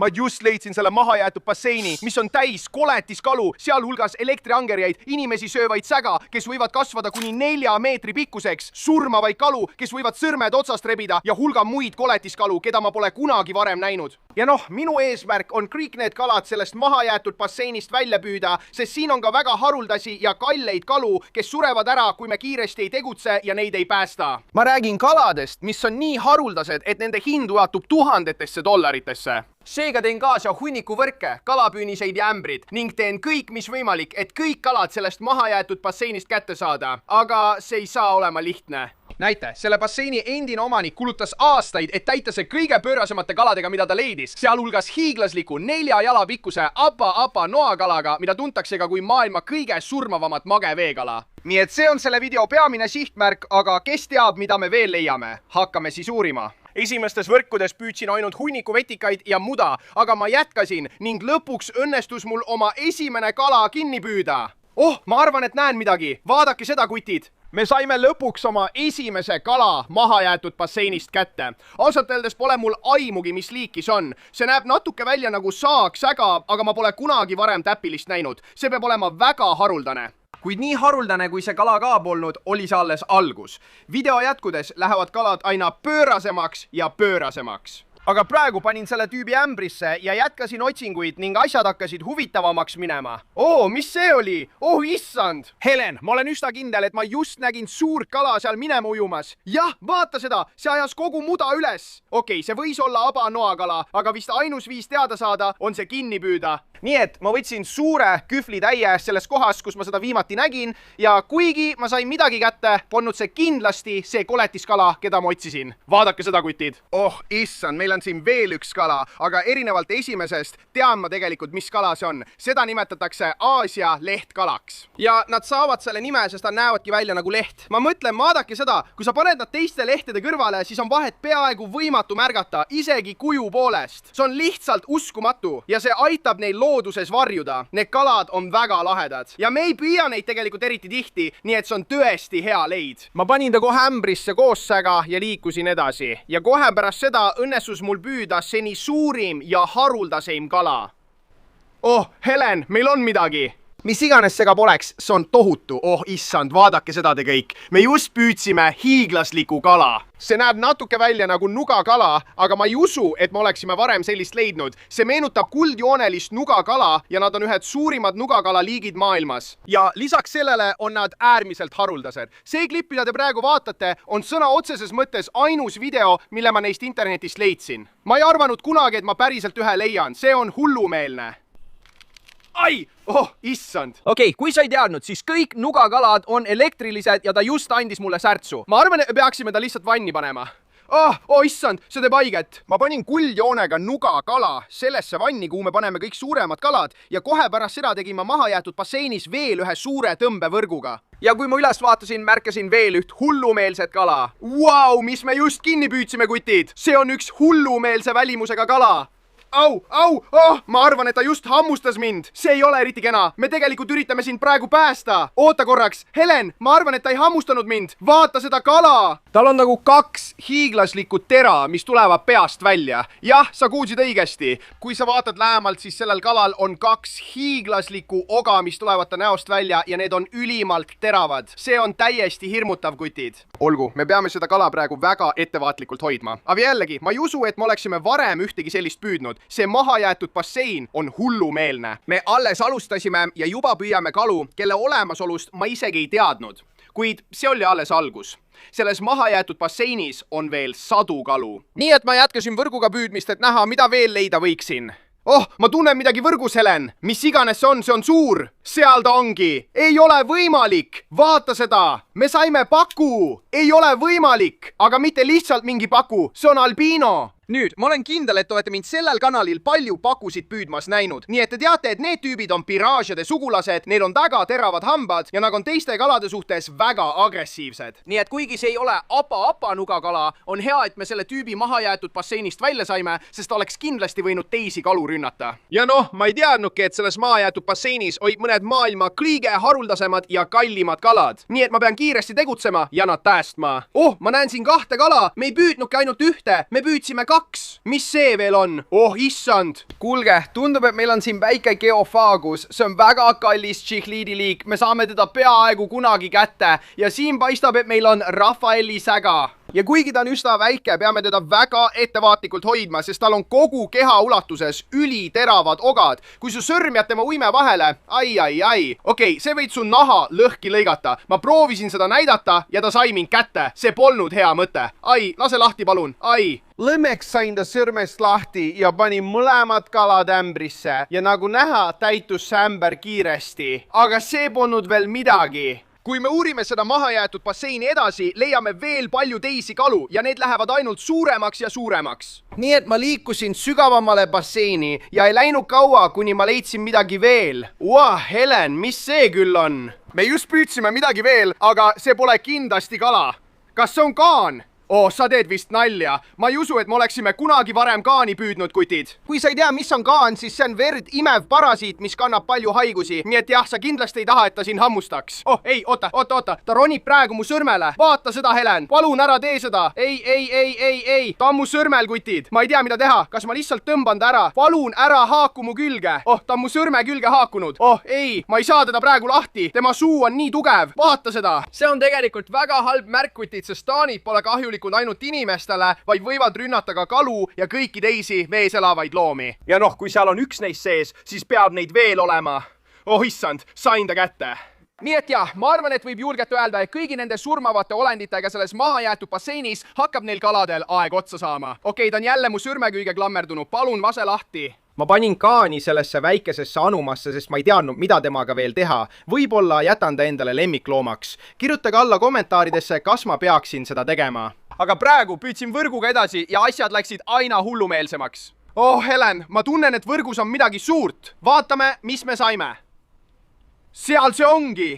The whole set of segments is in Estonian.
ma just leidsin selle mahajäetud basseini, mis on täis koletiskalu, sealhulgas elektriangerjaid, inimesi söövaid säga, kes võivad kasvada kuni 4 meetri pikkuseks, surmavaid kalu, kes võivad sõrmed otsast rebida ja hulga muid koletiskalu, keda ma pole kunagi varem näinud. Ja noh, minu eesmärk on kõik need kalad sellest mahajäetud basseinist välja püüda, sest siin on ka väga haruldasi ja kalleid kalu, kes surevad ära, kui me kiiresti ei tegutse ja neid ei päästa. Ma räägin kaladest, mis on nii haruldased, et nende hind ulatub tuhandetesse dollaritesse. Seega teen kaasa hunnikuvõrke, kalapüüniseid ja ämbrid ning teen kõik, mis võimalik, et kõik kalad sellest mahajäetud basseinist kätte saada. Aga see ei saa olema lihtne. Näite, selle basseini endine omanik kulutas aastaid, et täita see kõige pöörasemate kaladega, mida ta leidis, sealhulgas hiiglasliku 4 jala pikkuse apa noakalaga, mida tuntakse ka kui maailma kõige surmavamat mageveekala. Nii et see on selle video peamine sihtmärk, aga kes teab, mida me veel leiame? Hakkame siis uurima. Esimestes võrkudes püüdsin ainult hunniku vetikaid ja muda, aga ma jätkasin ning lõpuks õnnestus mul oma esimene kala kinni püüda. Oh, ma arvan, et näen midagi. Vaadake seda, kutid. Me saime lõpuks oma esimese kala mahajäetud basseinist kätte. Ausalt öeldes pole mul aimugi, mis liiki see on. See näeb natuke välja nagu saaksäga, aga ma pole kunagi varem täpilist näinud. See peab olema väga haruldane. Kuid nii haruldane, kui see kala ka polnud, oli see alles algus. Video jätkudes lähevad kalad aina pöörasemaks ja pöörasemaks. Aga praegu panin selle tüübi ämbrisse ja jätkasin otsinguid ning asjad hakkasid huvitavamaks minema. Oo, mis see oli? Oh, issand! Helen, ma olen üsna kindel, et ma just nägin suurt kala seal minema ujumas. Jah, vaata seda, see ajas kogu muda üles. Okei, see võis olla noakala, aga vist ainus viis teada saada on see kinni püüda. Nii et ma võtsin suure kühvlitäie selles kohas, kus ma seda viimati nägin ja kuigi ma sain midagi kätte, polnud see kindlasti see koletiskala, keda ma otsisin. Vaadake seda, kutid. Oh, issand, meil on siin veel üks kala, aga erinevalt esimesest tean ma tegelikult, mis kala see on. Seda nimetatakse Aasia lehtkalaks. Ja nad saavad selle nime, sest nad näevadki välja nagu leht. Ma mõtlen, vaadake seda, kui sa paned nad teiste lehtede kõrvale, siis on vahet peaaegu võimatu märgata, isegi kuju poolest. See on lihtsalt uskumatu ja see aitab neil looduses varjuda. Need kalad on väga lahedad. Ja me ei püüa neid tegelikult eriti tihti, nii et see on tõesti hea leid. Ma panin ta kohe ämbrisse koos säga ja liikusin edasi. Ja kohe pärast seda õnnestus mul püüda seni suurim ja haruldaseim kala. Oh, Helen, meil on midagi. Mis iganes see ka poleks, see on tohutu. Oh, issand, vaadake seda te kõik. Me just püüdsime hiiglasliku kala. See näeb natuke välja nagu nugakala, aga ma ei usu, et me oleksime varem sellist leidnud. See meenutab kuldjoonelist nugakala ja nad on ühed suurimad nugakala liigid maailmas. Ja lisaks sellele on nad äärmiselt haruldased. See klipp, mida te praegu vaatate, on sõna otseses mõttes ainus video, mille ma neist internetist leidsin. Ma ei arvanud kunagi, et ma päriselt ühe leian. See on hullumeelne. Ai! Oh, issand! Okei, kui sa ei teadnud, siis kõik nugakalad on elektrilised ja ta just andis mulle särtsu. Ma arvan, et peaksime ta lihtsalt vanni panema. Oh, issand, see teeb haiget. Ma panin kuldjoonega nugakala sellesse vanni, kuhu me paneme kõik suuremad kalad ja kohe pärast seda tegin ma mahajäetud basseinis veel ühe suure tõmbevõrguga. Ja kui ma üles vaatasin, märkasin veel üht hullumeelset kala. Vau, mis me just kinni püüdsime, kutid! See on üks hullumeelse välimusega kala. Au! Oh, ma arvan, et ta just hammustas mind. See ei ole eriti kena. Me tegelikult üritame sind praegu päästa. Oota korraks. Helen, ma arvan, et ta ei hammustanud mind. Vaata seda kala. Tal on nagu 2 hiiglaslikku tera, mis tulevad peast välja. Jah, sa kuulsid õigesti. Kui sa vaatad lähemalt, siis sellel kalal on 2 hiiglaslikku oga, mis tulevad ta näost välja ja need on ülimalt teravad. See on täiesti hirmutav, kutid. Olgu, me peame seda kala praegu väga ettevaatlikult hoidma. Aga jällegi, ma ei usu, et me oleksime varem ühtegi sellist püüdnud. See mahajäetud bassein on hullumeelne. Me alles alustasime ja juba püüame kalu, kelle olemasolust ma isegi ei teadnud. Kuid see oli alles algus. Selles mahajäetud basseinis on veel sadu kalu. Nii et ma jätkasin võrguga püüdmist, et näha, mida veel leida võiksin. Oh, ma tunnen midagi võrgus, Helen. Mis iganes see on suur. Seal ta ongi. Ei ole võimalik. Vaata seda. Me saime paku. Ei ole võimalik. Aga mitte lihtsalt mingi paku. See on albiino. Nüüd, ma olen kindel, et olete mind sellel kanalil palju pakusid püüdmas näinud. Nii et te teate, et need tüübid on piraažide sugulased, neil on väga teravad hambad ja nad on teiste kalade suhtes väga agressiivsed. Nii et kuigi see ei ole apa nugakala, on hea, et me selle tüübi mahajäetud basseinist välja saime, sest oleks kindlasti võinud teisi kalu rünnata. Ja noh, ma ei teadnudki, et selles mahajäetud basseinis olid mõned maailma kõige haruldasemad ja kallimad kalad. Nii et ma pean kiiresti tegutsema ja nad päästma. Oh, ma näen siin 2 kala. Me ei püüdnudki ainult ühte, me püüdsime 2. 2. mis see veel on? Oh issand! Kuulge, tundub, et meil on siin väike geofaagus. See on väga kallis tšihliidiliik. Me saame teda peaaegu kunagi kätte. Ja siin paistab, et meil on Rafaeli säga. Ja kuigi ta on üsna väike, peame teda väga ettevaatlikult hoidma, sest tal on kogu keha ulatuses üliteravad ogad. Kui su sõrm jääb tema uime vahele, ai. Okei, see võid su naha lõhki lõigata. Ma proovisin seda näidata ja ta sai mind kätte. See polnud hea mõte. Ai, lase lahti palun. Ai. Lõmmeks sain ta sõrmest lahti ja panin mõlemad kalad ämbrisse. Ja nagu näha, täitus see ämber kiiresti. Aga see polnud veel midagi. Kui me uurime seda mahajäetud basseini edasi, leiame veel palju teisi kalu ja need lähevad ainult suuremaks ja suuremaks. Nii et ma liikusin sügavamale basseini ja ei läinud kaua, kuni ma leidsin midagi veel. Helen, mis see küll on? Me just püüdsime midagi veel, aga see pole kindlasti kala. Kas see on kaan? Sa teed vist nalja. Ma ei usu, et me oleksime kunagi varem kaani püüdnud, kutid. Kui sa ei tea, mis on kaan, siis see on verd imev parasiit, mis kannab palju haigusi. Nii et jah, sa kindlasti ei taha, et ta siin hammustaks. Ei, oota. Ta ronib praegu mu sõrmele. Vaata seda, Helen. Palun ära tee seda. Ei. Ta on mu sõrmel, kutid. Ma ei tea, mida teha. Kas ma lihtsalt tõmban ta ära? Palun ära haaku mu külge. Ta on mu sõrme külge haakunud. Ei, ma ei saa teda praegu lahti. Tema suu on nii tugev. Vaata seda. See on tegelikult väga halb märk, kutid, sest taanid pole kahjulikud ainult inimestele, vaid võivad rünnata ka kalu ja kõiki teisi vees elavaid loomi. Ja kui seal on üks neist sees, siis peab neid veel olema. Issand, sain ta kätte. Nii et jah, ma arvan, et võib julgelt öelda, et kõigi nende surmavate olenditega selles mahajäetud basseinis hakkab neil kaladel aeg otsa saama. Ta on jälle mu sõrme külge klammerdunud. Palun vase lahti. Ma panin kaani sellesse väikesesse anumasse, sest ma ei teadnud, mida temaga veel teha. Võib-olla jätan ta endale lemmikloomaks. Kirjutage alla kommentaaridesse, kas ma peaksin seda tegema. Aga praegu püüdsin võrguga edasi ja asjad läksid aina hullumeelsemaks. Helen, ma tunnen, et võrgus on midagi suurt. Vaatame, mis me saime. Seal see ongi.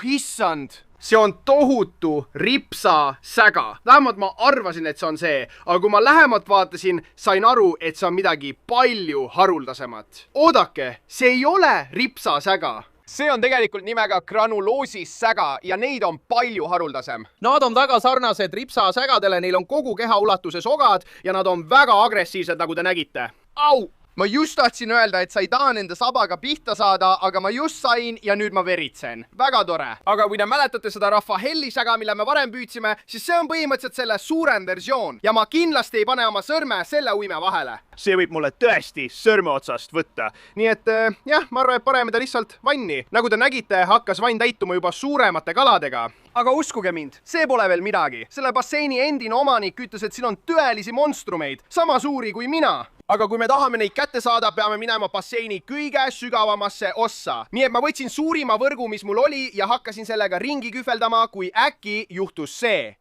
Issand. See on tohutu ripsa säga. Vähemalt ma arvasin, et see on see. Aga kui ma lähemalt vaatasin, sain aru, et see on midagi palju haruldasemat. Oodake, see ei ole ripsa säga. See on tegelikult nimega granuloosis säga ja neid on palju haruldasem. Nad on väga sarnased ripsa sägadele, neil on kogu keha ulatuses ogad ja nad on väga agressiivsed, nagu te nägite. Au! Ma just tahtsin öelda, et sa ei taha nende sabaga pihta saada, aga ma just sain ja nüüd ma veritsen. Väga tore. Aga kui te mäletate seda Rafaeli säga, mille me varem püüdsime, siis see on põhimõtteliselt selle suurem versioon ja ma kindlasti ei pane oma sõrme selle uime vahele. See võib mulle tõesti sõrme otsast võtta. Nii et jah, ma arvan, et paneme ta lihtsalt vanni. Nagu te nägite, hakkas vann täituma juba suuremate kaladega. Aga uskuge mind, see pole veel midagi. Selle basseini endine omanik ütles, et siin on tõelisi monstrumeid, sama suuri kui mina. Aga kui me tahame neid kätte saada, peame minema basseini kõige sügavamasse ossa. Nii et ma võtsin suurima võrgu, mis mul oli ja hakkasin sellega ringi kühveldama, kui äkki juhtus see.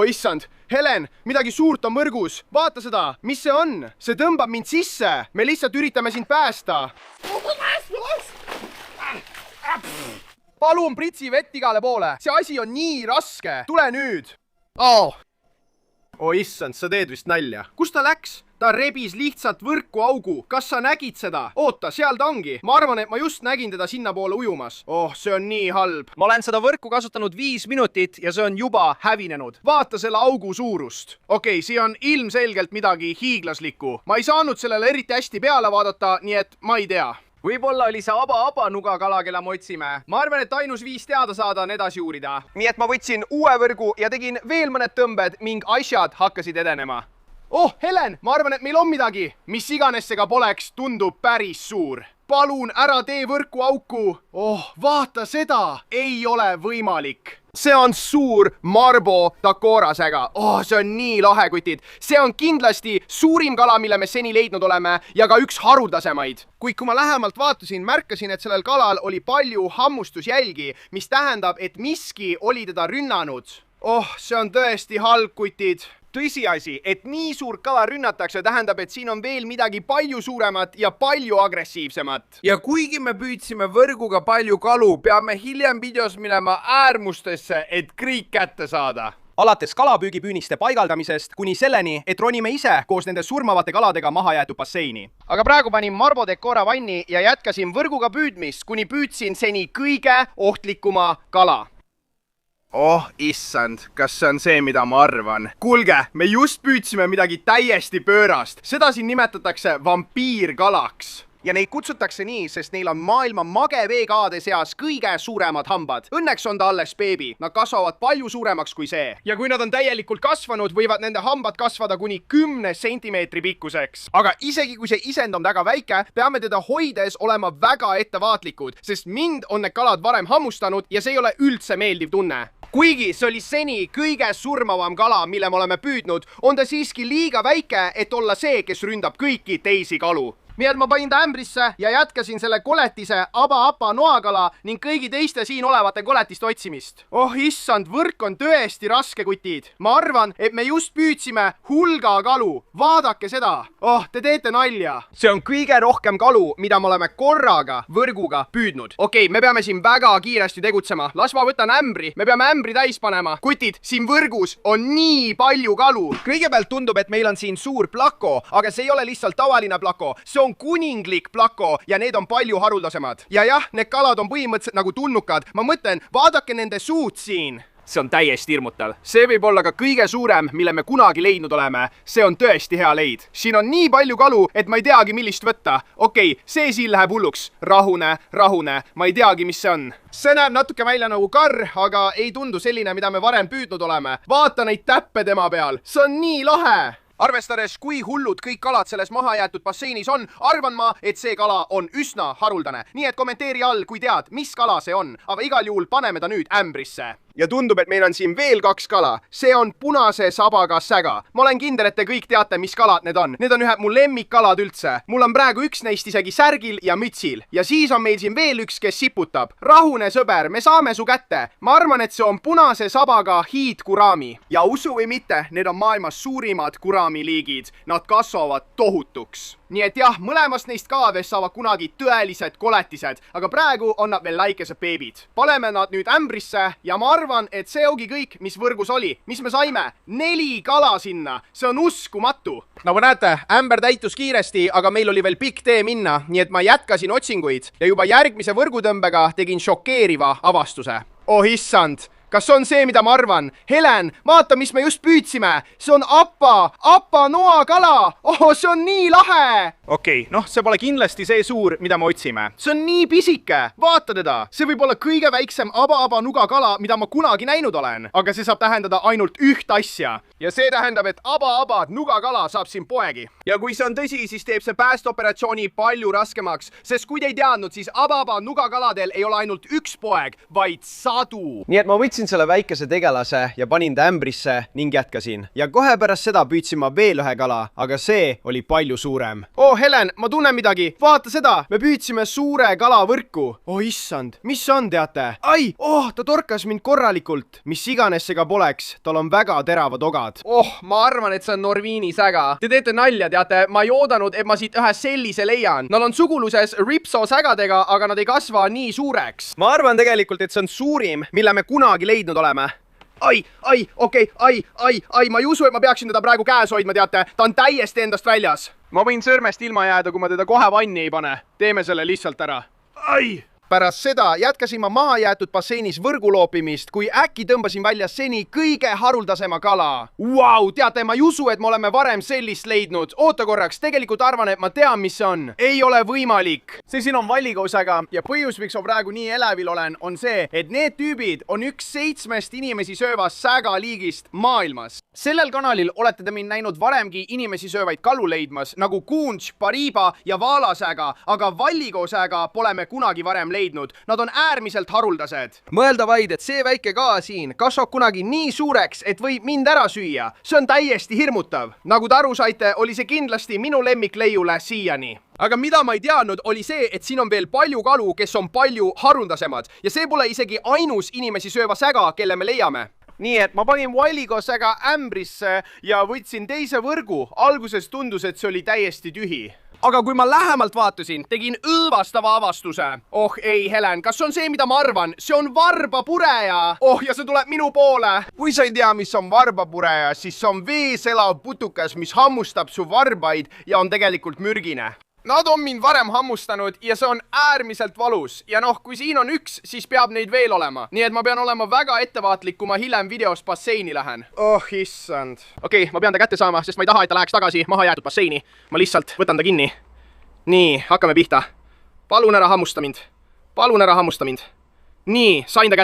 Issand, Helen, midagi suurt on võrgus. Vaata seda, mis see on? See tõmbab mind sisse. Me lihtsalt üritame sind päästa. Palun pritsi vett igale poole. See asi on nii raske. Tule nüüd. Issand, sa teed vist nalja. Kus ta läks? Ta rebis lihtsalt võrku augu. Kas sa nägid seda? Oota, seal ta ongi. Ma arvan, et ma just nägin teda sinna poole ujumas. See on nii halb. Ma olen seda võrku kasutanud 5 minutit ja see on juba hävinenud. Vaata selle augu suurust. Siin on ilmselgelt midagi hiiglaslikku. Ma ei saanud sellele eriti hästi peale vaadata, nii et ma ei tea. Võib-olla oli see aba nuga kala, kelle me otsime. Ma arvan, et ainus viis teada saada on edasi uurida. Nii et ma võtsin uue võrgu ja tegin veel mõned tõmbed ning asjad hakkasid edenema. Helen, ma arvan, et meil on midagi. Mis iganes see ka poleks, tundub päris suur. Palun ära tee võrku auku. Vaata seda. Ei ole võimalik. See on suur Marbo Takora säga. See on nii lahe, kutid. See on kindlasti suurim kala, mille me seni leidnud oleme ja ka üks haruldasemaid. Kuid kui ma lähemalt vaatasin, märkasin, et sellel kalal oli palju hammustusjälgi, mis tähendab, et miski oli teda rünnanud. See on tõesti halb, kutid. Tõsiasi, et nii suur kala rünnatakse, tähendab, et siin on veel midagi palju suuremat ja palju agressiivsemat. Ja kuigi me püüdsime võrguga palju kalu, peame hiljem videos minema äärmustesse, et kõik kätte saada. Alates kalapüügipüüniste paigaldamisest kuni selleni, et ronime ise koos nende surmavate kaladega mahajäetud basseini. Aga praegu panin Marbo Decora vanni ja jätkasin võrguga püüdmist, kuni püüdsin seni kõige ohtlikuma kala. oh issand, kas see on see, mida ma arvan? Kuulge, me just püüdsime midagi täiesti pöörast. Seda siin nimetatakse vampiirkalaks. Ja neid kutsutakse nii, sest neil on maailma mageveekaade seas kõige suuremad hambad. Õnneks on ta alles beebi. Nad kasvavad palju suuremaks kui see. Ja kui nad on täielikult kasvanud, võivad nende hambad kasvada kuni 10 sentimeetri pikkuseks. Aga isegi kui see isend on väga väike, peame teda hoides olema väga ettevaatlikud, sest mind on need kalad varem hammustanud ja see ei ole üldse meeldiv tunne. Kuigi see oli seni kõige surmavam kala, mille me oleme püüdnud, on ta siiski liiga väike, et olla see, kes ründab kõiki teisi kalu. Nii et ma panin ta ämbrisse ja jätkasin selle koletise aba-apa noakala ning kõigi teiste siin olevate koletiste otsimist. Oh issand, võrk on tõesti raske, kutid. Ma arvan, et me just püüdsime hulga kalu. Vaadake seda. Oh, te teete nalja. See on kõige rohkem kalu, mida me oleme korraga võrguga püüdnud. Okei, me peame siin väga kiiresti tegutsema. Las ma võtan ämbri. Me peame ämbri täis panema. Kutid, siin võrgus on nii palju kalu. Kõigepealt tundub, et meil on siin suur plako, aga see ei ole lihtsalt tavaline plako. See on kuninglik plako ja need on palju haruldasemad. Ja jah, need kalad on põhimõtteliselt nagu tulnukad. Ma mõtlen, vaadake nende suud siin. See on täiesti hirmutav. See võib olla ka kõige suurem, mille me kunagi leidnud oleme. See on tõesti hea leid. Siin on nii palju kalu, et ma ei teagi, millist võtta. Okei, see siin läheb hulluks. Rahune, rahune. Ma ei teagi, mis see on. See näeb natuke välja nagu karr, aga ei tundu selline, mida me varem püüdnud oleme. Vaata neid täppe tema peal. See on nii lahe. Arvestades, kui hullud kõik kalad selles mahajäetud basseinis on, arvan ma, et see kala on üsna haruldane. Nii et kommenteeri all, kui tead, mis kala see on, aga igal juhul paneme ta nüüd ämbrisse. Ja tundub, et meil on siin veel 2 kala. See on punase sabaga säga. Ma olen kindel, et te kõik teate, mis kalad need on. Need on ühed mu lemmikkalad üldse. Mul on praegu üks neist isegi särgil ja mütsil. Ja siis on meil siin veel üks, kes siputab. Rahune sõber, me saame su kätte. Ma arvan, et see on punase sabaga hiidkurami. Ja usu või mitte, need on maailmas suurimad kuramiliigid. Nad kasvavad tohutuks. Nii et jah, mõlemast neist kaladest saavad kunagi tõelised koletised, aga praegu on nad veel väikesed beebid. Paneme nad nüüd ämbrisse ja ma arvan, et see ongi kõik, mis võrgus oli. Mis me saime? 4 kala sinna. See on uskumatu. Nagu näete, ämber täitus kiiresti, aga meil oli veel pikk tee minna, nii et ma jätkasin otsinguid ja juba järgmise võrgutõmbega tegin šokeeriva avastuse. Oh issand! Kas on see, mida ma arvan? Helen, vaata, mis me just püüdsime. See on apa noakala. Oh, see on nii lahe. Okei, noh, see pole kindlasti see suur, mida me otsime. See on nii pisike. Vaata teda. See võib olla kõige väiksem aba nuga kala, mida ma kunagi näinud olen. Aga see saab tähendada ainult üht asja. Ja see tähendab, et aba nuga kala saab siin poegi. Ja kui see on tõsi, siis teeb see päästeoperatsiooni palju raskemaks. Sest kui te ei teadnud, siis aba nuga kaladel ei ole ainult üks poeg, vaid 100. Nii et ma võtsin selle väikese tegelase ja panin ta ämbrisse ning jätkasin. Ja kohe pärast seda püüdsin ma veel ühe kala, aga see oli palju suurem. Oh Helen, ma tunnen midagi. Vaata seda, me püüdsime suure kala võrku. Oh issand, mis on, teate? Ai, ta torkas mind korralikult. Mis iganes see ka poleks, tal on väga teravad ogad. Oh, ma arvan, et see on Norviini säga. Te teete nalja, teate, ma ei oodanud, et ma siit ühe sellise leian. Nad on suguluses ripso sägadega, aga nad ei kasva nii suureks. Ma arvan tegelikult, et see on suurim, mille me kunagi leidnud oleme. Okei, ma ei usu, et ma peaksin teda praegu käes hoidma, teate. Ta on täiesti endast väljas. Ma võin sõrmest ilma jääda, kui ma teda kohe vanni ei pane. Teeme selle lihtsalt ära. Pärast seda jätkasin ma mahajäetud basseinis võrguloopimist, kui äkki tõmbasin välja seni kõige haruldasema kala. Vau, teate, ma ei usu, et me oleme varem sellist leidnud. Oota korraks, tegelikult arvan, et ma tean, mis see on. Ei ole võimalik. See siin on vallikausaga ja põhjus, miks ma praegu nii elevil olen, on see, et need tüübid on üks 7 inimesi söövast sägaliigist maailmas. Sellel kanalil olete te mind näinud varemgi inimesi söövaid kalu leidmas, nagu kuunš, pariba ja vaalasäga, aga vallikausaga pole me kunagi varem leidnud. Nad on äärmiselt haruldased. Mõelda vaid, et see väike kaa siin kasvab kunagi nii suureks, et võib mind ära süüa. See on täiesti hirmutav. Nagu te aru saite, oli see kindlasti minu lemmikleiule siiani. Aga mida ma ei teadnud, oli see, et siin on veel palju kalu, kes on palju haruldasemad. Ja see pole isegi ainus inimesi sööva säga, kelle me leiame. Nii et ma panin vallikausaga ämbrisse ja võtsin teise võrgu. Alguses tundus, et see oli täiesti tühi. Aga kui ma lähemalt vaatasin, tegin õõvastava avastuse. Oh ei, Helen, kas see on see, mida ma arvan? See on varbapureja. Oh, ja see tuleb minu poole. Kui sa ei tea, mis on varbapureja, siis see on vees elav putukas, mis hammustab su varbaid ja on tegelikult mürgine. Nad on mind varem hammustanud ja see on äärmiselt valus ja noh, kui siin on üks, siis peab neid veel olema. Nii et ma pean olema väga ettevaatlik, kui ma hiljem videos basseini lähen. Oh issand. Okei, ma pean ta kätte saama, sest ma ei taha, et ta läheks tagasi maha jäetud basseini. Ma lihtsalt võtan ta kinni. Nii, hakkame pihta. Palun ära hammusta mind. Palun ära hammusta mind. Nii, sain ta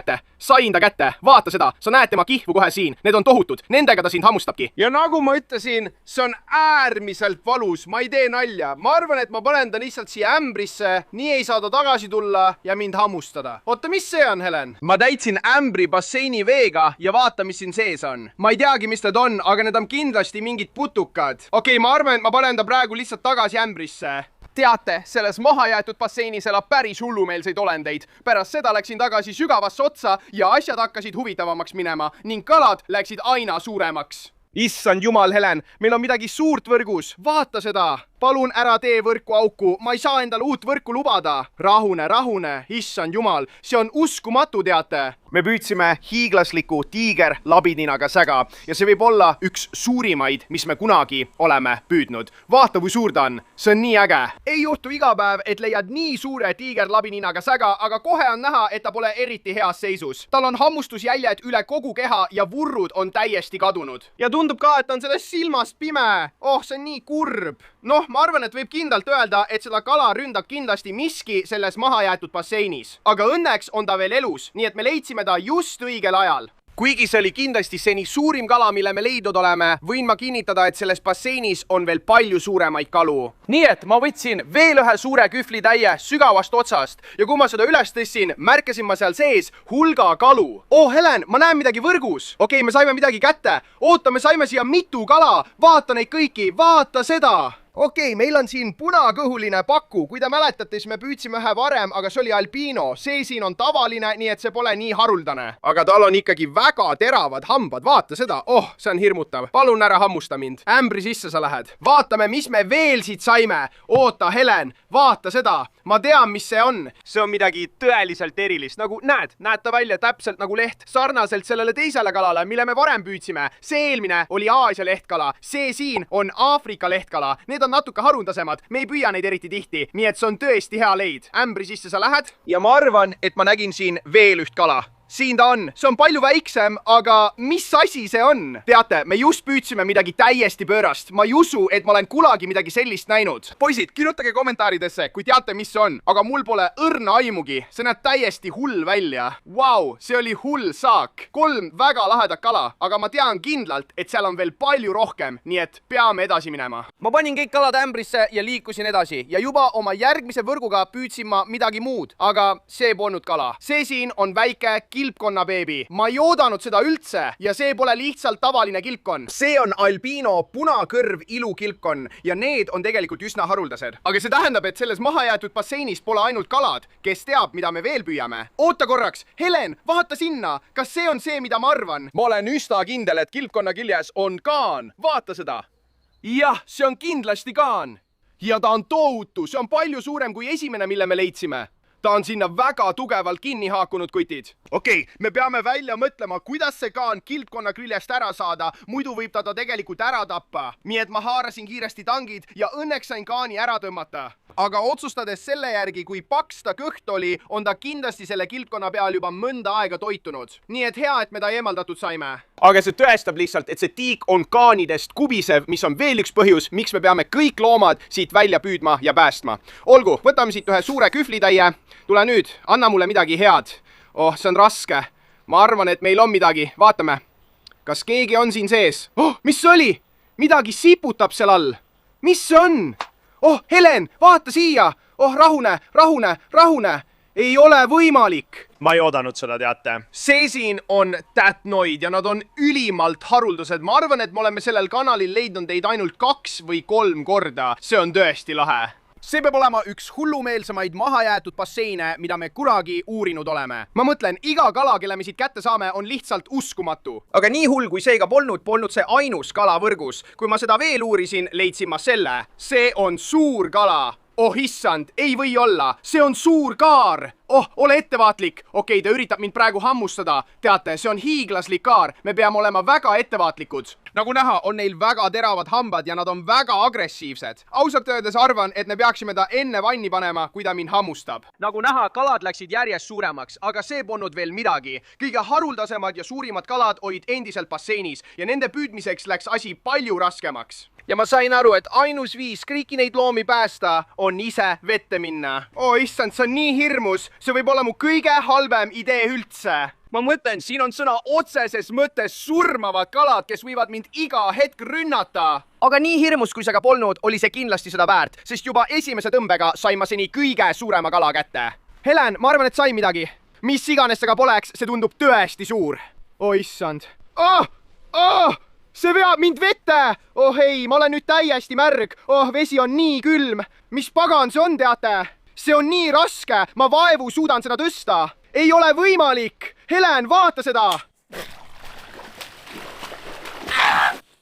kätte, vaata seda, sa näed tema kihvu kohe siin, need on tohutud, nendega ta sind hammustabki. Ja nagu ma ütlesin, see on äärmiselt valus, ma ei tee nalja. Ma arvan, et ma panen ta lihtsalt siia ämbrisse, nii ei saa ta tagasi tulla ja mind hammustada. Oota, mis see on, Helen? Ma täitsin ämbri basseini veega ja vaata, mis siin sees on. Ma ei teagi, mis need on, aga need on kindlasti mingid putukad. Okei, ma arvan, et ma panen ta praegu lihtsalt tagasi ämbrisse. Teate, selles mahajäetud basseinis elab päris hullumeelseid olendeid. Pärast seda läksin tagasi sügavasse otsa ja asjad hakkasid huvitavamaks minema ning kalad läksid aina suuremaks. Issand jumal, Helen, meil on midagi suurt võrgus. Vaata seda. Palun ära tee võrku auku, ma ei saa endale uut võrku lubada. Rahune, issand jumal, see on uskumatu, teate. Me püüdsime hiiglasliku tiiger-labininaga säga ja see võib olla üks suurimaid, mis me kunagi oleme püüdnud. Vaata, kui suur ta on, see on nii äge. Ei juhtu iga päev, et leiad nii suure tiiger-labininaga säga, aga kohe on näha, et ta pole eriti heas seisus. Tal on hammustusjäljed üle kogu keha ja vurrud on täiesti kadunud. Ja tundub ka, et on sellest silmast pime. Oh, see on nii kurb. Noh, ma arvan, et võib kindlalt öelda, et seda kala ründab kindlasti miski selles mahajäetud basseinis. Aga õnneks on ta veel elus, nii et me leidsime ta just õigel ajal. Kuigi see oli kindlasti seni suurim kala, mille me leidnud oleme, võin ma kinnitada, et selles basseinis on veel palju suuremaid kalu. Nii et ma võtsin veel ühe suure kühvlitäie sügavast otsast ja kui ma seda üles tõstsin, märkasin ma seal sees hulga kalu. Oh, Helen, ma näen midagi võrgus. Okei, me saime midagi kätte. Oota, me saime siia mitu kala. Vaata neid kõiki, vaata seda. Okei, meil on siin punakõhuline paku. Kui te mäletate, siis me püüdsime ühe varem, aga see oli albiino. See siin on tavaline, nii et see pole nii haruldane. Aga tal on ikkagi väga teravad hambad. Vaata seda. Oh, see on hirmutav. Palun ära hammusta mind. Ämbri sisse sa lähed. Vaatame, mis me veel siit saime. Oota, Helen, vaata seda. Ma tean, mis see on. See on midagi tõeliselt erilist. Nagu näed ta välja täpselt nagu leht. Sarnaselt sellele teisele kalale, mille me varem püüdsime. See eelmine oli Aasia lehtkala. See siin on Aafrika lehtkala. Need on natuke harundasemad, me ei püüa neid eriti tihti, nii et see on tõesti hea leid. Ämbri sisse sa lähed ja ma arvan, et ma nägin siin veel üht kala. Siin ta on, see on palju väiksem, aga mis asi see on? Teate, me just püüdsime midagi täiesti pöörast. Ma ei usu, et ma olen kunagi midagi sellist näinud. Poisid, kirjutage kommentaaridesse, kui teate, mis see on. Aga mul pole õrna aimugi. See näeb täiesti hull välja. Vau, see oli hull saak. 3 väga lahedat kala, aga ma tean kindlalt, et seal on veel palju rohkem, nii et peame edasi minema. Ma panin kõik kalad ämbrisse ja liikusin edasi ja juba oma järgmise võrguga püüdsin ma midagi muud, aga see polnud kala. See siin on väike kilpkonnabeebi. Ma ei oodanud seda üldse ja see pole lihtsalt tavaline kilpkonn. See on albiino punakõrv ilukilpkonn ja need on tegelikult üsna haruldased. Aga see tähendab, et selles mahajäetud basseinis pole ainult kalad. Kes teab, mida me veel püüame? Oota korraks, Helen, vaata sinna. Kas see on see, mida ma arvan? Ma olen üsna kindel, et kilpkonna küljes on kaan. Vaata seda. Jah, see on kindlasti kaan. Ja ta on tohutu, see on palju suurem kui esimene, mille me leidsime. Ta on sinna väga tugevalt kinni haakunud, kutid. Okei, me peame välja mõtlema, kuidas see kaan kilpkonna küljest ära saada, muidu võib ta tegelikult ära tappa. Nii et ma haarasin kiiresti tangid ja õnneks sain kaani ära tõmmata. Aga otsustades selle järgi, kui paks ta kõht oli, on ta kindlasti selle kilpkonna peal juba mõnda aega toitunud. Nii et hea, et me ta eemaldatud saime. Aga see tõestab lihtsalt, et see tiik on kaanidest kubisev, mis on veel üks põhjus, miks me peame kõik loomad siit välja püüdma ja päästma. Olgu, võtame siit ühe suure kühvlitäie. Tule nüüd, anna mulle midagi head. Oh, see on raske. Ma arvan, et meil on midagi. Vaatame. Kas keegi on siin sees? Oh, mis see oli? Midagi siputab seal all. Mis see on? Oh, Helen, vaata siia. Oh, rahune. Ei ole võimalik. Ma ei oodanud seda, teate. See siin on tätnoid ja nad on ülimalt haruldased. Ma arvan, et me oleme sellel kanalil leidnud neid ainult 2 või 3 korda. See on tõesti lahe. See peab olema üks hullumeelsemaid mahajäetud basseine, mida me kunagi uurinud oleme. Ma mõtlen, iga kala, kelle me siit kätte saame, on lihtsalt uskumatu. Aga nii hull, kui seega polnud see ainus kala võrgus. Kui ma seda veel uurisin, leidsin ma selle. See on suur kala. oh issand, ei või olla, see on suur kaar. Oh, ole ettevaatlik. Okei, ta üritab mind praegu hammustada. Teate, see on hiiglaslik kaar. Me peame olema väga ettevaatlikud. nagu näha, on neil väga teravad hambad ja nad on väga agressiivsed. ausalt öeldes arvan, et me peaksime ta enne vanni panema, kui ta mind hammustab. Nagu näha, kalad läksid järjest suuremaks, aga see polnud veel midagi. Kõige haruldasemad ja suurimad kalad olid endiselt basseinis ja nende püüdmiseks läks asi palju raskemaks. Ja ma sain aru, et ainus viis kõiki neid loomi päästa on ise vette minna. Oh issand, see on nii hirmus. See võib olla mu kõige halvem idee üldse. Ma mõtlen, siin on sõna otseses mõttes surmavad kalad, kes võivad mind iga hetk rünnata. Aga nii hirmus, kui see ka polnud, oli see kindlasti seda väärt, sest juba esimese tõmbega sain ma seni kõige suurema kala kätte. Helen, ma arvan, et sain midagi. Mis iganes see ka poleks, see tundub tõesti suur. Oh issand. See veab mind vette! Oh ei, ma olen nüüd täiesti märg. Oh, vesi on nii külm. Mis pagan see on, teate? See on nii raske, ma vaevu suudan seda tõsta. Ei ole võimalik! Helen, vaata seda!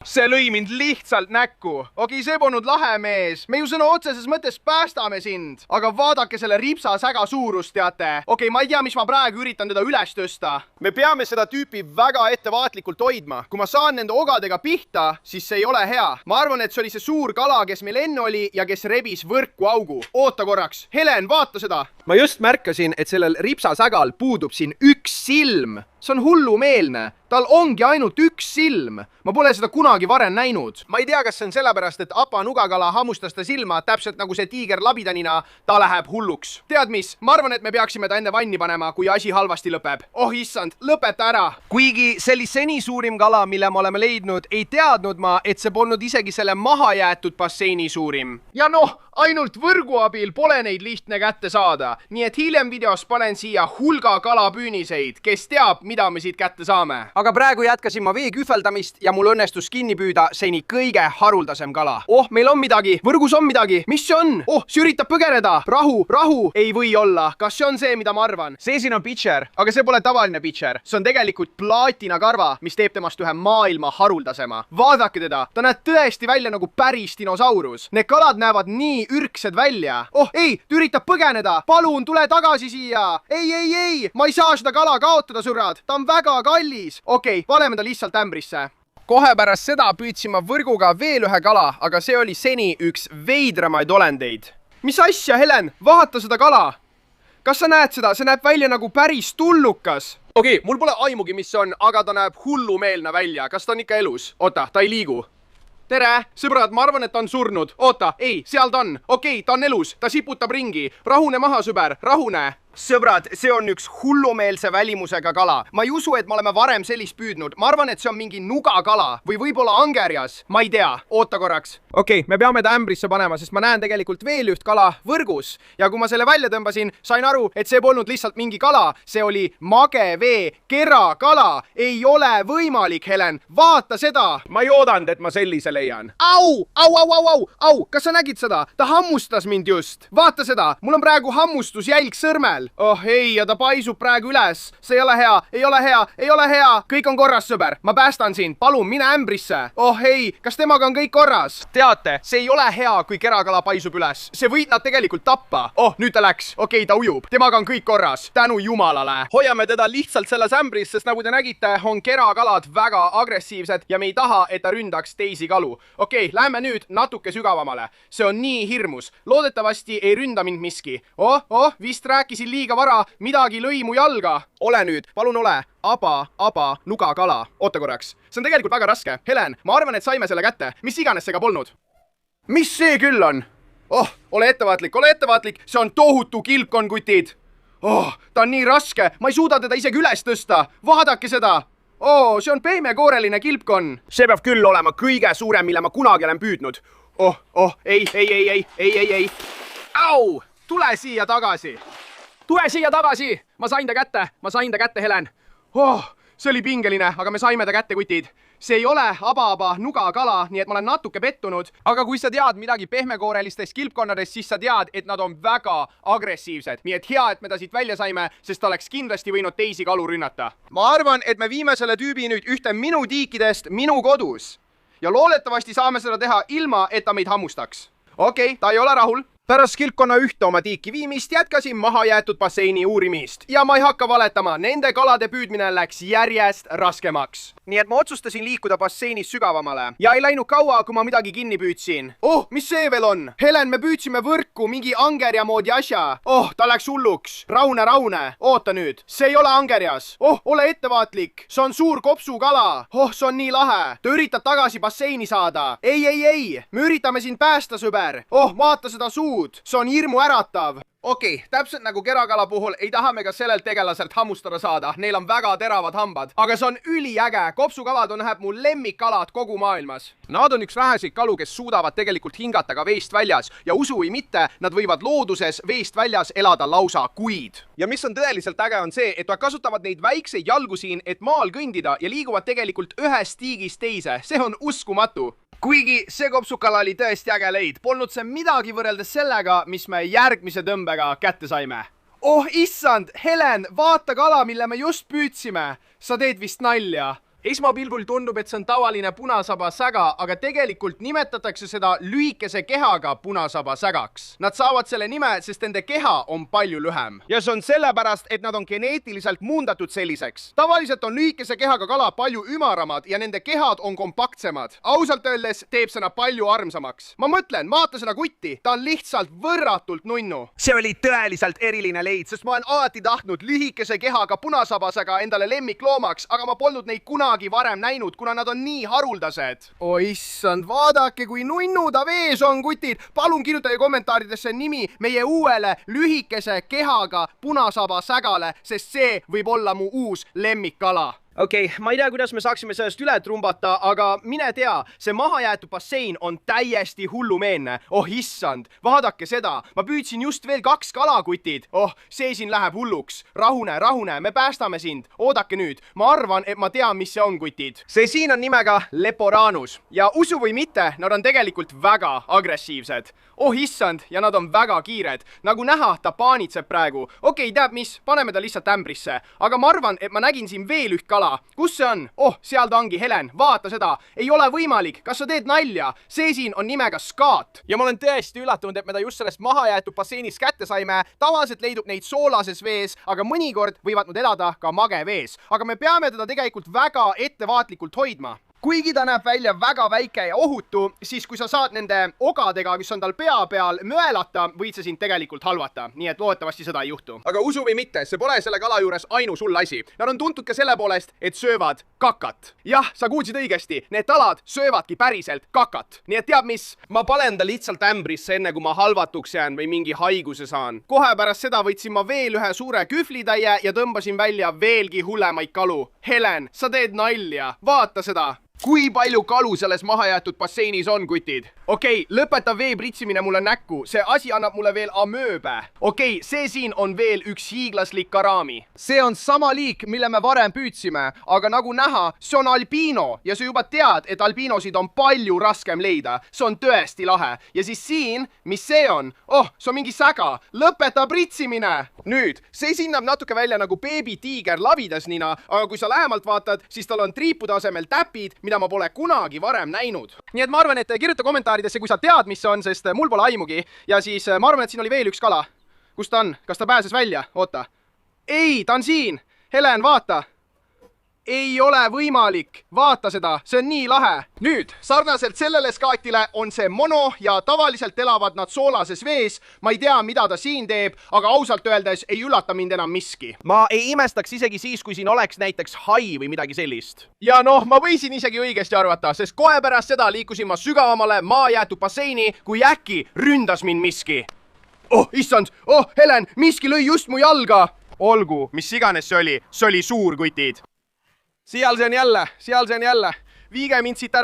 See lõi mind lihtsalt näkku. Okei, see polnud lahe, mees. Me ju sõna otseses mõttes päästame sind. Aga vaadake selle ripsasäga suurust, teate. Okei, ma ei tea, mis ma praegu üritan teda üles tõsta. Me peame seda tüüpi väga ettevaatlikult hoidma. Kui ma saan nende ogadega pihta, siis see ei ole hea. Ma arvan, et see oli see suur kala, kes meil enne oli ja kes rebis võrku augu. Oota korraks. Helen, vaata seda. Ma just märkasin, et sellel ripsasägal puudub siin üks silm. See on hullumeelne. Tal ongi ainult üks silm. Ma pole seda kunagi varem näinud. Ma ei tea, kas see on sellepärast, et apa nugakala hammustas ta silma, täpselt nagu see tiiger labidanina, ta läheb hulluks. Tead mis? Ma arvan, et me peaksime ta enne vanni panema, kui asi halvasti lõpeb. Oh issand, lõpeta ära! Kuigi see oli seni suurim kala, mille me oleme leidnud, ei teadnud ma, et see polnud isegi selle mahajäetud basseini suurim. Ja noh, ainult võrgu abil pole neid lihtne kätte saada. Nii et hiljem videos panen siia hulga kalapüüniseid, kes teab, mida me siit kätte saame. Aga praegu jätkasin ma vee kühveldamist ja mul õnnestus kinni püüda seni kõige haruldasem kala. Oh, meil on midagi. Võrgus on midagi. Mis see on? Oh, see üritab põgeneda. Rahu, rahu. Ei või olla. Kas see on see, mida ma arvan? See siin on pitcher, aga see pole tavaline pitcher. See on tegelikult plaatinakarva, mis teeb temast ühe maailma haruldasema. Vaadake teda. Ta näeb tõesti välja nagu päris dinosaurus. Need kalad näevad nii ürksed välja. Oh, ei, ta üritab põgeneda. Palun, tule tagasi siia. Ei. Ma ei saa seda kala kaotada, sõbrad. Ta on väga kallis. Okei, paneme ta lihtsalt ämbrisse. Kohe pärast seda püüdsin ma võrguga veel ühe kala, aga see oli seni üks veidramaid olendeid. Mis asja, Helen? Vaata seda kala. Kas sa näed seda? See näeb välja nagu päris tullukas. Okei, mul pole aimugi, mis see on, aga ta näeb hullumeelne välja. Kas ta on ikka elus? Oota, ta ei liigu. Tere! Sõbrad, ma arvan, et ta on surnud. Oota, ei, seal ta on. Okei, ta on elus. Ta siputab ringi. Rahune maha, sõber. Rahune! Sõbrad, see on üks hullumeelse välimusega kala. Ma ei usu, et me oleme varem sellist püüdnud. Ma arvan, et see on mingi nugakala või võib-olla angerjas. Ma ei tea. Oota korraks. Okei, me peame ta ämbrisse panema, sest ma näen tegelikult veel üht kala võrgus. Ja kui ma selle välja tõmbasin, sain aru, et see polnud lihtsalt mingi kala. See oli magevee kerakala. Ei ole võimalik, Helen. Vaata seda. Ma ei oodanud, et ma sellise leian. Au! Kas sa nägid seda? Ta hammustas mind just. Vaata seda. Mul on praegu hammustusjälg sõrmel. Oh ei, ja ta paisub praegu üles. See ei ole hea, ei ole hea. Kõik on korras, sõber. Ma päästan sind. Palun, mine ämbrisse. Oh ei, kas temaga on kõik korras? Teate, see ei ole hea, kui kerakala paisub üles. See võid nad tegelikult tappa. Oh, nüüd ta läks. Okei, ta ujub. Temaga on kõik korras. Tänu jumalale. Hoiame teda lihtsalt selles ämbris, sest nagu te nägite, on kerakalad väga agressiivsed ja me ei taha, et ta ründaks teisi kalu. Okei, lähme nüüd natuke sügavamale. See on nii hirmus. Loodetavasti ei ründa mind miski. Vist rääkisin liiga vara, midagi lõi mu jalga. Ole nüüd, palun ole. Aba, nugakala. Oota korraks. See on tegelikult väga raske. Helen, ma arvan, et saime selle kätte. Mis iganes see ka polnud. Mis see küll on? Oh, ole ettevaatlik. See on tohutu kilpkonn, kutid. Oh, ta on nii raske. Ma ei suuda teda isegi üles tõsta. Vaadake seda. Oh, see on pehmekooreline kilpkonn. See peab küll olema kõige suurem, mille ma kunagi olen püüdnud. Ei. Au! Tule siia tagasi. Ma sain ta kätte, Helen. Oh, see oli pingeline, aga me saime ta kätte, kutid. See ei ole aba nugakala, nii et ma olen natuke pettunud. Aga kui sa tead midagi pehmekoorelistest kilpkonnadest, siis sa tead, et nad on väga agressiivsed. Nii et hea, et me ta siit välja saime, sest ta oleks kindlasti võinud teisi kalu rünnata. Ma arvan, et me viime selle tüübi nüüd ühte minu tiikidest minu kodus. Ja loodetavasti saame seda teha ilma, et ta meid hammustaks. Okei, ta ei ole rahul. pärast kilpkonna ühte oma tiiki viimist jätkasin mahajäetud basseini uurimist ja ma ei hakka valetama, nende kalade püüdmine läks järjest raskemaks. nii et ma otsustasin liikuda basseinis sügavamale ja ei läinud kaua, kui ma midagi kinni püüdsin. Oh, mis see veel on? Helen, me püüdsime võrku mingi angerja moodi asja. Oh, ta läks hulluks. Raune, oota nüüd, see ei ole angerjas. Oh, ole ettevaatlik, see on suur kopsukala. Oh, see on nii lahe. Ta üritab tagasi basseini saada. Ei, me üritame sind päästa, sõber. Oh, vaata seda suud, see on hirmuäratav. Okei, täpselt nagu kerakala puhul ei taha me ka sellelt tegelaselt hammustada saada, neil on väga teravad hambad, aga see on üliäge, kopsukalad on mu lemmikkalad kogu maailmas. Nad on üks väheseid kalu, kes suudavad tegelikult hingata ka veest väljas ja usu või mitte, nad võivad looduses veest väljas elada lausa kuid. ja mis on tõeliselt äge, on see, et nad kasutavad neid väikseid jalgu siin, et maal kõndida ja liiguvad tegelikult ühest tiigist teise, see on uskumatu. Kuigi see kopsukala oli tõesti äge leid, polnud see midagi võrreldes sellega, mis me järgmise tõmbega kätte saime. Oh issand, Helen, vaata kala, mille me just püüdsime. Sa teed vist nalja. Esmapilgul tundub, et see on tavaline punasaba säga, aga tegelikult nimetatakse seda lühikese kehaga punasaba sägaks. Nad saavad selle nime, sest nende keha on palju lühem. ja see on sellepärast, et nad on geneetiliselt muundatud selliseks. tavaliselt on lühikese kehaga kala palju ümaramad ja nende kehad on kompaktsemad. ausalt öeldes teeb see nad palju armsamaks. ma mõtlen, vaata seda kutti, ta on lihtsalt võrratult nunnu. See oli tõeliselt eriline leid, sest ma olen alati tahtnud lühikese kehaga punasabasäga endale lemmikloomaks, aga ma polnud neid kunagi varem näinud, kuna nad on nii haruldased. Oh issand, vaadake, kui nunnu ta vees on, kutid. Palun kirjutage kommentaaridesse nimi meie uuele lühikese kehaga punasaba sägale, sest see võib olla mu uus lemmikkala. Okei, ma ei tea, kuidas me saaksime sellest üle trumbata, aga mine tea, see mahajäetud bassein on täiesti hullumeelne. Oh issand, vaadake seda, ma püüdsin just veel 2 kalakutid. Oh, see siin läheb hulluks. Rahune, me päästame sind. Oodake nüüd, ma arvan, et ma tean, mis see on, kutid. See siin on nimega Leporanus ja usu või mitte, nad on tegelikult väga agressiivsed. Oh issand, ja nad on väga kiired. Nagu näha, ta paanitseb praegu. Okei, tead mis, paneme ta lihtsalt ämbrisse. Aga ma arvan, et ma nägin siin veel üht kala. Kus see on? Oh, seal ta ongi, Helen, vaata seda. Ei ole võimalik, kas sa teed nalja? See siin on nimega skaat. Ja ma olen tõesti üllatunud, et me ta just sellest mahajäetud basseinis kätte saime. Tavaliselt leidub neid soolases vees, aga mõnikord võivad nad elada ka magevees. Aga me peame teda tegelikult väga ettevaatlikult hoidma. Kuigi ta näeb välja väga väike ja ohutu, siis kui sa saad nende ogadega, mis on tal pea peal, möelata, võid see sind tegelikult halvata. Nii et loodetavasti seda ei juhtu. Aga usu või mitte, see pole selle kala juures ainus hull asi. Nad on tuntud ka selle poolest, et söövad kakat. Jah, sa kuulsid õigesti, need talad söövadki päriselt kakat. Nii et tead mis? Ma panen ta lihtsalt ämbrisse enne, kui ma halvatuks jään või mingi haiguse saan. Kohe pärast seda võtsin ma veel ühe suure kühvlitäie ja tõmbasin välja veelgi hullemaid kalu. Helen, sa teed nalja. Vaata seda. Kui palju kalu selles mahajäetud basseinis on, kutid? Okei, lõpeta vee pritsimine mulle näkku. See asi annab mulle veel amööbe. Okei, see siin on veel üks hiiglaslik karami. See on sama liik, mille me varem püüdsime, aga nagu näha, see on albiino ja sa juba tead, et albiinosid on palju raskem leida. See on tõesti lahe. Ja siis siin, mis see on? Oh, see on mingi säga. Lõpeta pritsimine! Nüüd, see siin näeb natuke välja nagu beebitiiger lavidasnina, aga kui sa lähemalt vaatad, siis tal on triipude asemel täpid, mida ma pole kunagi varem näinud. Nii et ma arvan, et kirjuta kommentaaridesse, kui sa tead, mis see on, sest mul pole aimugi. Ja siis ma arvan, et siin oli veel üks kala. Kus ta on? Kas ta pääses välja? Oota. Ei, ta on siin. Helen, vaata. Ei ole võimalik. Vaata seda. See on nii lahe. Nüüd, sarnaselt sellele skaatile on see mono ja tavaliselt elavad nad soolases vees. Ma ei tea, mida ta siin teeb, aga ausalt öeldes ei üllata mind enam miski. Ma ei imestaks isegi siis, kui siin oleks näiteks hai või midagi sellist. Ja noh, ma võisin isegi õigesti arvata, sest kohe pärast seda liikusin ma sügavamale maajäetud basseini, kui äkki ründas mind miski. Oh, issand! Oh, Helen, miski lõi just mu jalga! Olgu, mis iganes see oli suur, kutid. Seal see on jälle. Viige mind siit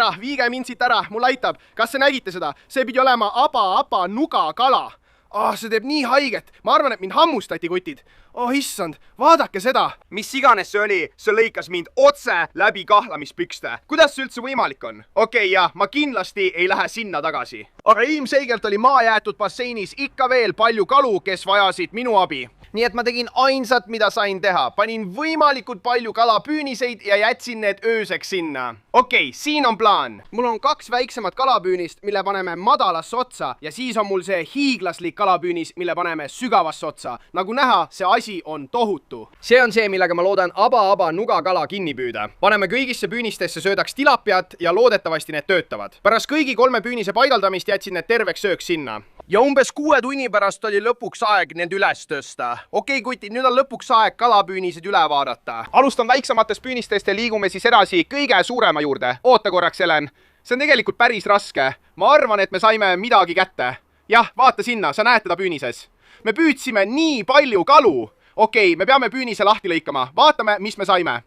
ära, mul aitab. Kas te nägite seda? See pidi olema aba, nuga kala. Oh, see teeb nii haiget. Ma arvan, et mind hammustati, kutid. Oh, issand, vaadake seda. Mis iganes see oli, see lõikas mind otse läbi kahlamispükste. Kuidas see üldse võimalik on? Okei, jah, ma kindlasti ei lähe sinna tagasi. Aga ilmselgelt oli maajäetud basseinis ikka veel palju kalu, kes vajasid minu abi. nii et ma tegin ainsat, mida sain teha. Panin võimalikult palju kalapüüniseid ja jätsin need ööseks sinna. Okei, siin on plaan. mul on 2 väiksemat kalapüünist, mille paneme madalasse otsa ja siis on mul see hiiglaslik kalapüünis, mille paneme sügavasse otsa. Nagu näha, see asi on tohutu. see on see, millega ma loodan aba nugakala kinni püüda. paneme kõigisse püünistesse söödaks tilapiat ja loodetavasti need töötavad. pärast kõigi 3 püünise paigaldamist jätsin need terveks sööks sinna. Ja umbes 6 tunni pärast oli lõpuks aeg need üles tõsta. Okei, kutid, nüüd on lõpuks aeg kalapüünised üle vaadata. Alustan väiksematest püünistest ja liigume siis edasi kõige suurema juurde. Oota korraks, Helen. See on tegelikult päris raske. Ma arvan, et me saime midagi kätte. Jah, vaata sinna, sa näed teda püünises. Me püüdsime nii palju kalu. Okei, me peame püünise lahti lõikama. Vaatame, mis me saime.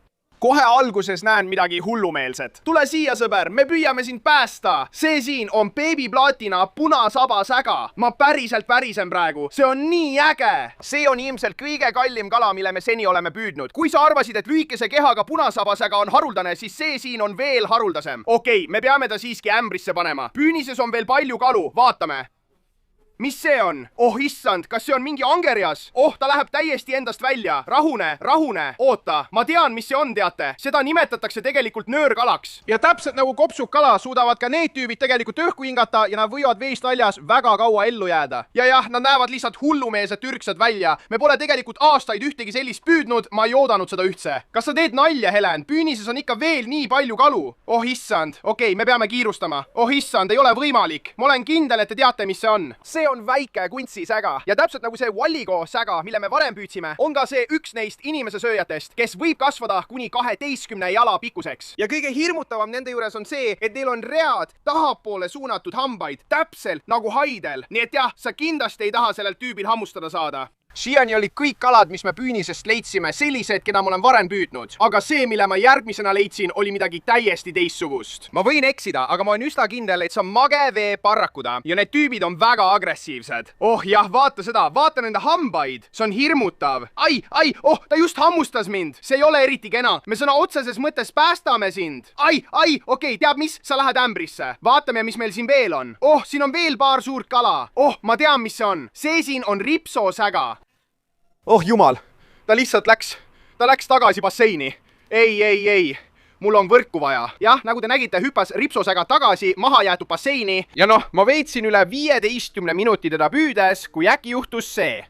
Kohe alguses näen midagi hullumeelset. Tule siia, sõber, me püüame sind päästa. See siin on beebiplaatina punasabasäga. Ma päriselt pärisen praegu. See on nii äge. See on ilmselt kõige kallim kala, mille me seni oleme püüdnud. Kui sa arvasid, et lühikese kehaga punasabasäga on haruldane, siis see siin on veel haruldasem. Okei, me peame ta siiski ämbrisse panema. Püünises on veel palju kalu. Vaatame. Mis see on? Oh issand, kas see on mingi angerjas? Oh, ta läheb täiesti endast välja. Rahune, rahune. Oota, ma tean, mis see on, teate. Seda nimetatakse tegelikult nöörkalaks. ja täpselt nagu kopsukala suudavad ka need tüübid tegelikult õhku hingata ja nad võivad veest väljas väga kaua ellu jääda. Ja jah, nad näevad lihtsalt hullumeelsed türksad välja. Me pole tegelikult aastaid ühtegi sellist püüdnud, ma ei oodanud seda üldse. Kas sa teed nalja, Helen? Püünises on ikka veel nii palju kalu. Oh issand, okei, me peame kiirustama. Oh issand, ei ole võimalik. Ma olen kindel, et te teate, mis see on. See on väike kuntsisäga ja täpselt nagu see Walligo säga, mille me varem püüdsime, on ka see üks neist inimese sööjatest, kes võib kasvada kuni 12 jala pikkuseks. Ja kõige hirmutavam nende juures on see, et neil on read tahapoole suunatud hambaid, täpselt nagu haidel. Nii et jah, sa kindlasti ei taha sellelt tüübil hammustada saada. Siiani olid kõik kalad, mis me püünisest leidsime, sellised, keda ma olen varem püüdnud. Aga see, mille ma järgmisena leidsin, oli midagi täiesti teistsugust. Ma võin eksida, aga ma olen üsna kindel, et see on magevee parrakuda ja need tüübid on väga agressiivsed. Oh jah, vaata seda, vaata nende hambaid. See on hirmutav. Ai, oh, ta just hammustas mind. See ei ole eriti kena. Me sõna otseses mõttes päästame sind. Ai, okei, tead mis? Sa lähed ämbrisse. Vaatame, mis meil siin veel on. Oh, siin on veel paar suurt kala. Oh, ma tean, mis see on. See siin on ripsosäga. Oh jumal, ta lihtsalt läks tagasi basseini. Ei, mul on võrku vaja. Jah, nagu te nägite, hüppas ripsosäga tagasi mahajäetud basseini. Ja noh, ma veetsin üle 15 minuti teda püüdes, kui äkki juhtus see.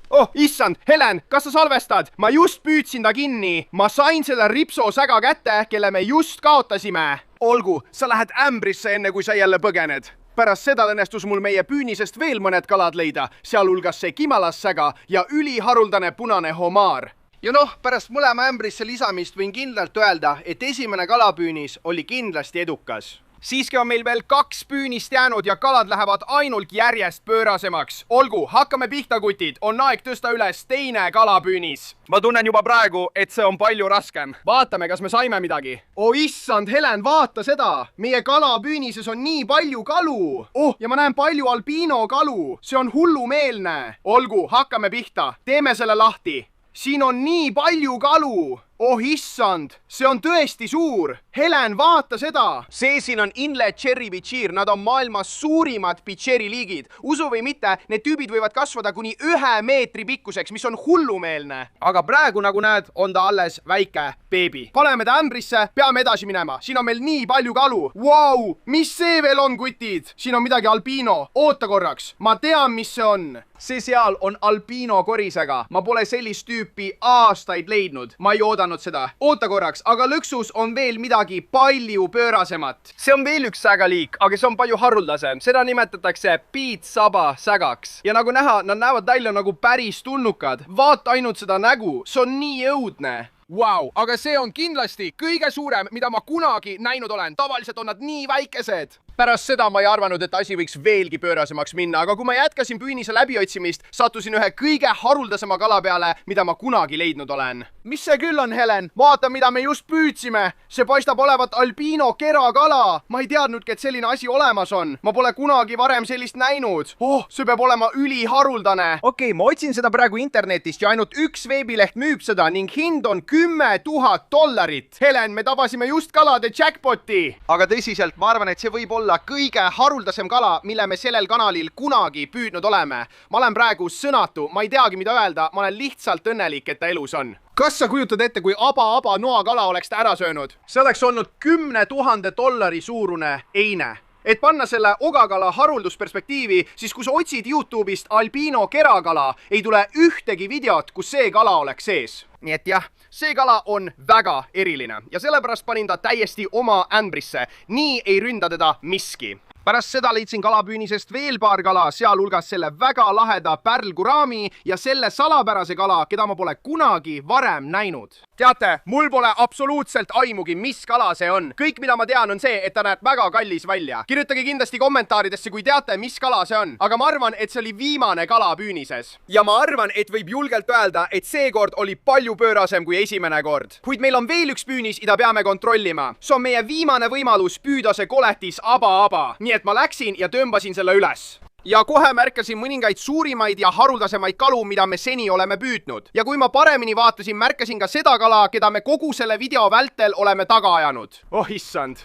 Oh, issand, Helen, kas sa salvestad? Ma just püüdsin ta kinni. Ma sain selle ripsosäga kätte, kelle me just kaotasime. Olgu, sa lähed ämbrisse enne, kui sa jälle põgened. Pärast seda õnnestus mul meie püünisest veel mõned kalad leida, sealhulgas see kimalassäga ja üliharuldane punane homaar. Ja noh, pärast mõlema ämbrisse lisamist võin kindlalt öelda, et esimene kalapüünis oli kindlasti edukas. Siiski on meil veel 2 püünist jäänud ja kalad lähevad ainult järjest pöörasemaks. Olgu, hakkame pihta, kutid. On aeg tõsta üles teine kalapüünis. Ma tunnen juba praegu, et see on palju raskem. Vaatame, kas me saime midagi. Oh issand, Helen, vaata seda. Meie kalapüünises on nii palju kalu. Oh, ja ma näen palju albiino kalu. See on hullumeelne. Olgu, hakkame pihta. Teeme selle lahti. Siin on nii palju kalu. Oh issand, see on tõesti suur. Helen, vaata seda. See siin on inlet cherry bichir. Nad on maailmas suurimad bicheri liigid. Usu või mitte, need tüübid võivad kasvada kuni 1 meetri pikkuseks, mis on hullumeelne. Aga praegu, nagu näed, on ta alles väike beebi. Paneme ta ämbrisse, peame edasi minema. Siin on meil nii palju kalu. Vau, mis see veel on, kutid? Siin on midagi albiino. Oota korraks, ma tean, mis see on. See seal on albiino korisega. Ma pole sellist tüüpi aastaid leidnud. Ma ei oodanud seda. Oota korraks, aga lõksus on veel midagi palju pöörasemat. See on veel üks sägaliik, aga see on palju haruldasem. Seda nimetatakse piitsaba sägaks. Ja nagu näha, nad näevad välja nagu päris tulnukad. Vaata ainult seda nägu, see on nii õudne. Vau, aga see on kindlasti kõige suurem, mida ma kunagi näinud olen. Tavaliselt on nad nii väikesed. Pärast seda ma ei arvanud, et asi võiks veelgi pöörasemaks minna, aga kui ma jätkasin püünise läbiotsimist, sattusin ühe kõige haruldasema kala peale, mida ma kunagi leidnud olen. Mis see küll on, Helen? Vaata, mida me just püüdsime. See paistab olevat albiino kerakala. Ma ei teadnudki, et selline asi olemas on. Ma pole kunagi varem sellist näinud. Oh, see peab olema üliharuldane. Okei, ma otsin seda praegu internetist ja ainult üks veebileht müüb seda ning hind on $10,000. Helen, me tabasime just kalade jackpoti. aga tõsiselt, ma arvan, et see võib olla kõige haruldasem kala, mille me sellel kanalil kunagi püüdnud oleme. ma olen praegu sõnatu, ma ei teagi, mida öelda, ma olen lihtsalt õnnelik, et ta elus on. kas sa kujutad ette, kui aba noakala oleks ta ära söönud? see oleks olnud $10,000 suurune eine. Et panna selle ogakala haruldusperspektiivi, siis kui sa otsid YouTube'ist albiino kerakala, ei tule ühtegi videot, kus see kala oleks sees. nii et jah, see kala on väga eriline ja sellepärast panin ta täiesti oma ämbrisse. nii ei ründa teda miski. pärast seda leidsin kalapüünisest veel paar kala, sealhulgas selle väga laheda pärlguraami ja selle salapärase kala, keda ma pole kunagi varem näinud. teate, mul pole absoluutselt aimugi, mis kala see on. kõik, mida ma tean, on see, et ta näeb väga kallis välja. kirjutage kindlasti kommentaaridesse, kui teate, mis kala see on. aga ma arvan, et see oli viimane kala püünises. ja ma arvan, et võib julgelt öelda, et seekord oli palju pöörasem kui esimene kord. kuid meil on veel üks püünis, mida peame kontrollima. see on meie viimane võimalus püüda see koletis aba. nii et ma läksin ja tõmbasin selle üles. ja kohe märkasin mõningaid suurimaid ja haruldasemaid kalu, mida me seni oleme püüdnud. ja kui ma paremini vaatasin, märkasin ka seda kala, keda me kogu selle video vältel oleme taga ajanud. oh issand,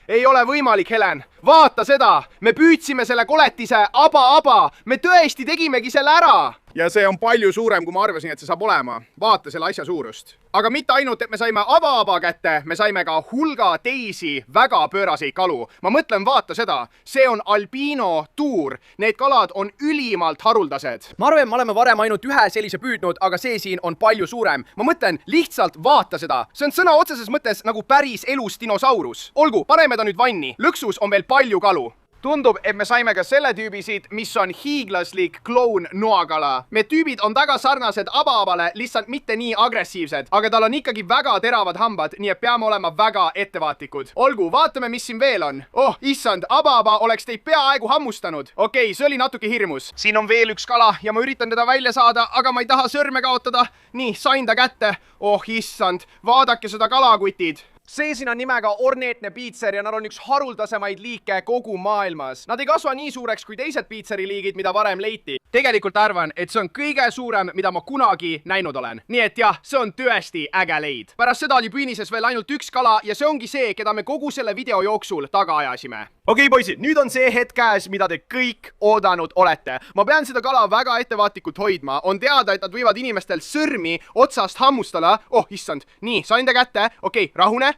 ei ole võimalik, Helen. vaata seda, me püüdsime selle koletise aba. me tõesti tegimegi selle ära. ja see on palju suurem, kui ma arvasin, et see saab olema. vaata selle asja suurust. aga mitte ainult, et me saime aba kätte, me saime ka hulga teisi väga pööraseid kalu. ma mõtlen, vaata seda, see on albiino tuur. Need kalad on ülimalt haruldased. ma arvan, me oleme varem ainult ühe sellise püüdnud, aga see siin on palju suurem. ma mõtlen, lihtsalt vaata seda. see on sõna otseses mõttes nagu päris elus dinosaurus. olgu, paneme ta nüüd vanni. lõksus on veel palju kalu. tundub, et me saime ka selle tüübi siit, mis on hiiglaslik kloun-noakala. Need tüübid on väga sarnased aba-abale, lihtsalt mitte nii agressiivsed, aga tal on ikkagi väga teravad hambad, nii et peame olema väga ettevaatlikud. olgu, vaatame, mis siin veel on. oh, issand, aba-aba oleks teid peaaegu hammustanud. okei, see oli natuke hirmus. siin on veel üks kala ja ma üritan teda välja saada, aga ma ei taha sõrme kaotada. nii, sain ta kätte. oh, issand, vaadake seda kalakutid. see siin on nimega orneetne piitser ja nad on üks haruldasemaid liike kogu maailmas. Nad ei kasva nii suureks kui teised piitseriliigid, mida varem leiti. tegelikult arvan, et see on kõige suurem, mida ma kunagi näinud olen. nii et jah, see on tõesti äge leid. pärast seda oli püünises veel ainult üks kala ja see ongi see, keda me kogu selle video jooksul taga ajasime. okei, poisid, nüüd on see hetk käes, mida te kõik oodanud olete. ma pean seda kala väga ettevaatlikult hoidma. on teada, et nad võivad inimestel sõrmi otsast hammustada. oh, issand. nii, sain ta kätte. okei, rahune,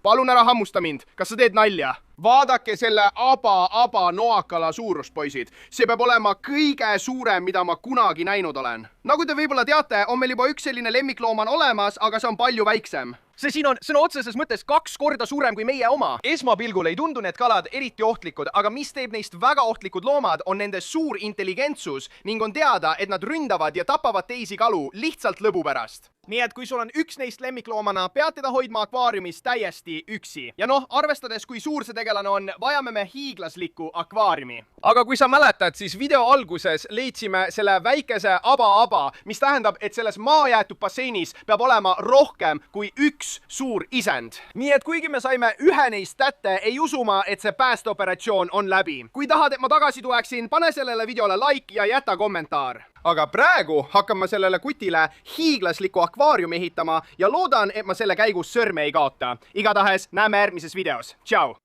palun ära hammusta mind. kas sa teed nalja? vaadake selle aba noakala suurust, poisid. see peab olema kõige suurem, mida ma kunagi näinud olen. nagu te võib-olla teate, on meil juba üks selline lemmiklooman olemas, aga see on palju väiksem. see siin on sõna otseses mõttes 2 korda suurem kui meie oma. esmapilgul ei tundu need kalad eriti ohtlikud, aga mis teeb neist väga ohtlikud loomad, on nende suur intelligentsus ning on teada, et nad ründavad ja tapavad teisi kalu lihtsalt lõbu pärast. nii et kui sul on üks neist lemmikloomana, pead teda hoidma akvaariumis täiesti üksi. ja noh, arvestades, kui suur see tegelane on, vajame me hiiglaslikku akvaariumi. aga kui sa mäletad, siis video alguses leidsime selle väikese aba, mis tähendab, et selles maajäetud basseinis peab olema rohkem kui üks suur isend. nii et kuigi me saime ühe neist kätte, ei usu ma, et see päästeoperatsioon on läbi. kui tahad, et ma tagasi tuleksin, pane sellele videole like ja jäta kommentaar. aga praegu hakkan ma sellele kutile hiiglasliku akvaariumi ehitama ja loodan, et ma selle käigus sõrme ei kaota. igatahes näeme järgmises videos. Tšau!